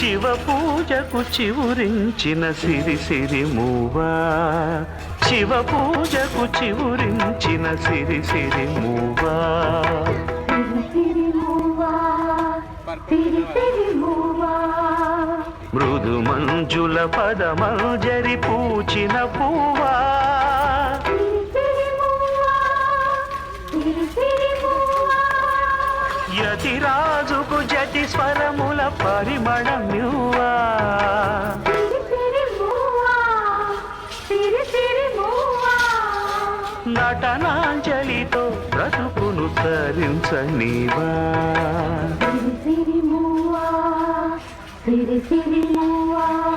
శివ పూజకు చివురించిన సిరి సిరి మూవా, శివ పూజకు చివురించిన సిరి సిరి మూవా, మృదు మంజుల పదమంజరి పూచిన పువ్వా, యతిరాజుకు జటి స్వరముల పరిమళమ్యువా, నటనాంజలితో బ్రతుకును తరించనీవా, సిరి సిరి మూవా.